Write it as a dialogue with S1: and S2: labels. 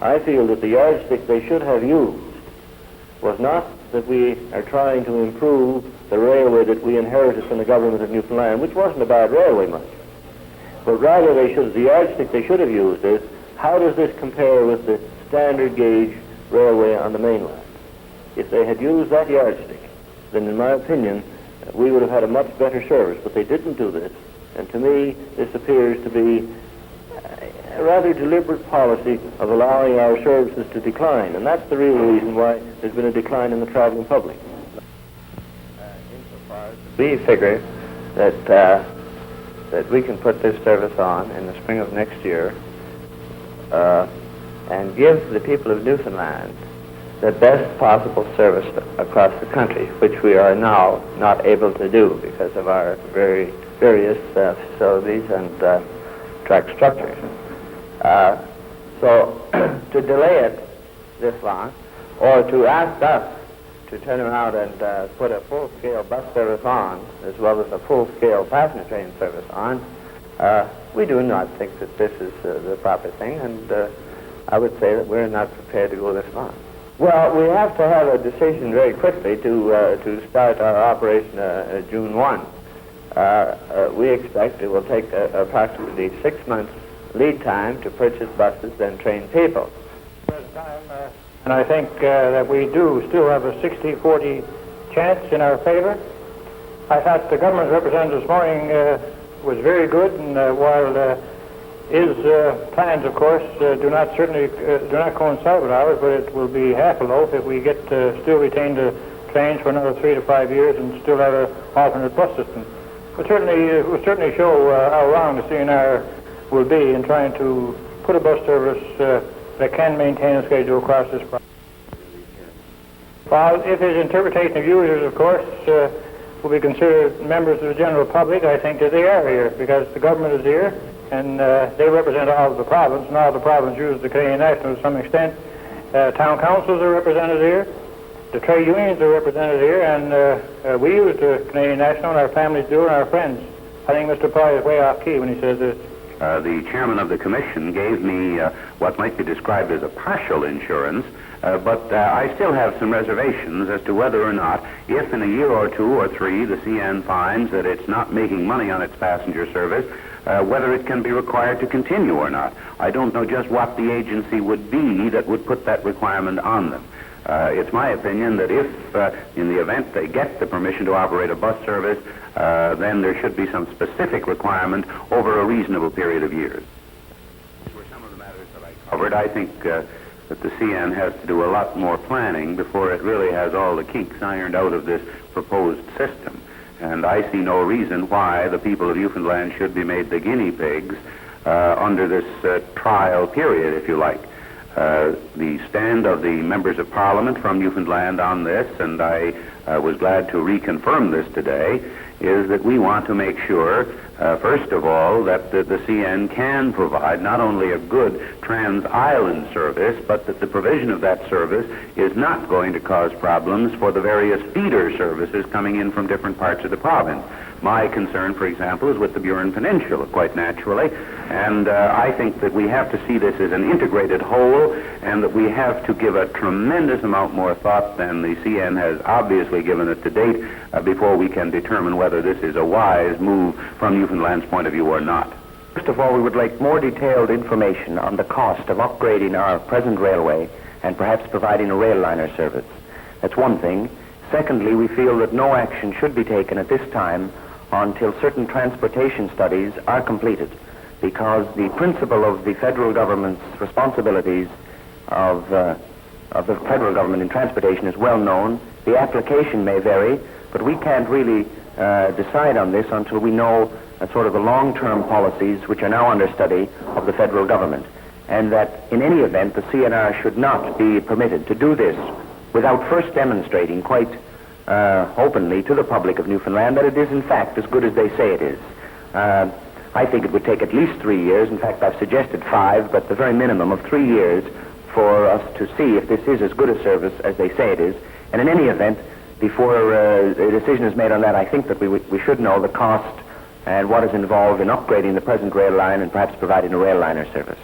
S1: I feel that the yardstick they should have used was not that we are trying to improve the railway that we inherited from the government of Newfoundland, which wasn't a bad railway much, but rather the yardstick they should have used is, how does this compare with the standard gauge railway on the mainland? If they had used that yardstick, then in my opinion, we would have had a much better service, but they didn't do this, and to me, this appears to be a rather deliberate policy of allowing our services to decline, and that's the real reason why there's been a decline in the traveling public.
S2: We figure that we can put this service on in the spring of next year and give the people of Newfoundland the best possible service across the country, which we are now not able to do because of our various facilities and track structures. So to delay it this long, or to ask us to turn around and put a full-scale bus service on, as well as a full-scale passenger train service on, we do not think that this is the proper thing, and I would say that we're not prepared to go this long. Well, we have to have a decision very quickly to start our operation June 1. We expect it will take approximately 6 months lead time to purchase buses and train people.
S3: And I think that we do still have a 60-40 chance in our favor. I thought the government representative this morning was very good, and while his plans, of course, do not coincide with ours, but it will be half a loaf if we get still retain the trains for another 3 to 5 years and still have an alternate bus system. But it will certainly show how wrong the CNR will be in trying to put a bus service that can maintain a schedule across this province. Well, if his interpretation of users, of course, will be considered members of the general public, I think that they are here, because the government is here, and they represent all of the province, and all of the province uses the Canadian National to some extent. Town councils are represented here, the trade unions are represented here, and we use the Canadian National, and our families do, and our friends. I think Mr. Pry is way off key when he says this.
S4: The chairman of the commission gave me what might be described as a partial insurance, but I still have some reservations as to whether or not, if in a year or 2 or 3 the CN finds that it's not making money on its passenger service, whether it can be required to continue or not. I don't know just what the agency would be that would put that requirement on them. It's my opinion that if, in the event they get the permission to operate a bus service, then there should be some specific requirement over a reasonable period of years. These were some of the matters that I covered. I think that the CN has to do a lot more planning before it really has all the kinks ironed out of this proposed system. And I see no reason why the people of Newfoundland should be made the guinea pigs under this trial period, if you like. The stand of the members of Parliament from Newfoundland on this, and I was glad to reconfirm this today, is that we want to make sure, first of all, that the CN can provide not only a good trans-island service, but that the provision of that service is not going to cause problems for the various feeder services coming in from different parts of the province. My concern, for example, is with the Burin Peninsula, quite naturally, and I think that we have to see this as an integrated whole, and that we have to give a tremendous amount more thought than the CN has obviously given it to date before we can determine whether this is a wise move from Newfoundland's point of view or not.
S5: First of all, we would like more detailed information on the cost of upgrading our present railway and perhaps providing a rail liner service. That's one thing. Secondly, we feel that no action should be taken at this time until certain transportation studies are completed, because the principle of the federal government's responsibilities of the federal government in transportation is well known. The application may vary, but we can't really decide on this until we know sort of the long-term policies which are now under study of the federal government, and that in any event the CNR should not be permitted to do this without first demonstrating quite openly to the public of Newfoundland that it is in fact as good as they say it is. I think it would take at least 3 years. In fact, I've suggested 5, but the very minimum of 3 years for us to see if this is as good a service as they say it is. And in any event, before a decision is made on that, I think that we should know the cost and what is involved in upgrading the present rail line and perhaps providing a rail liner service.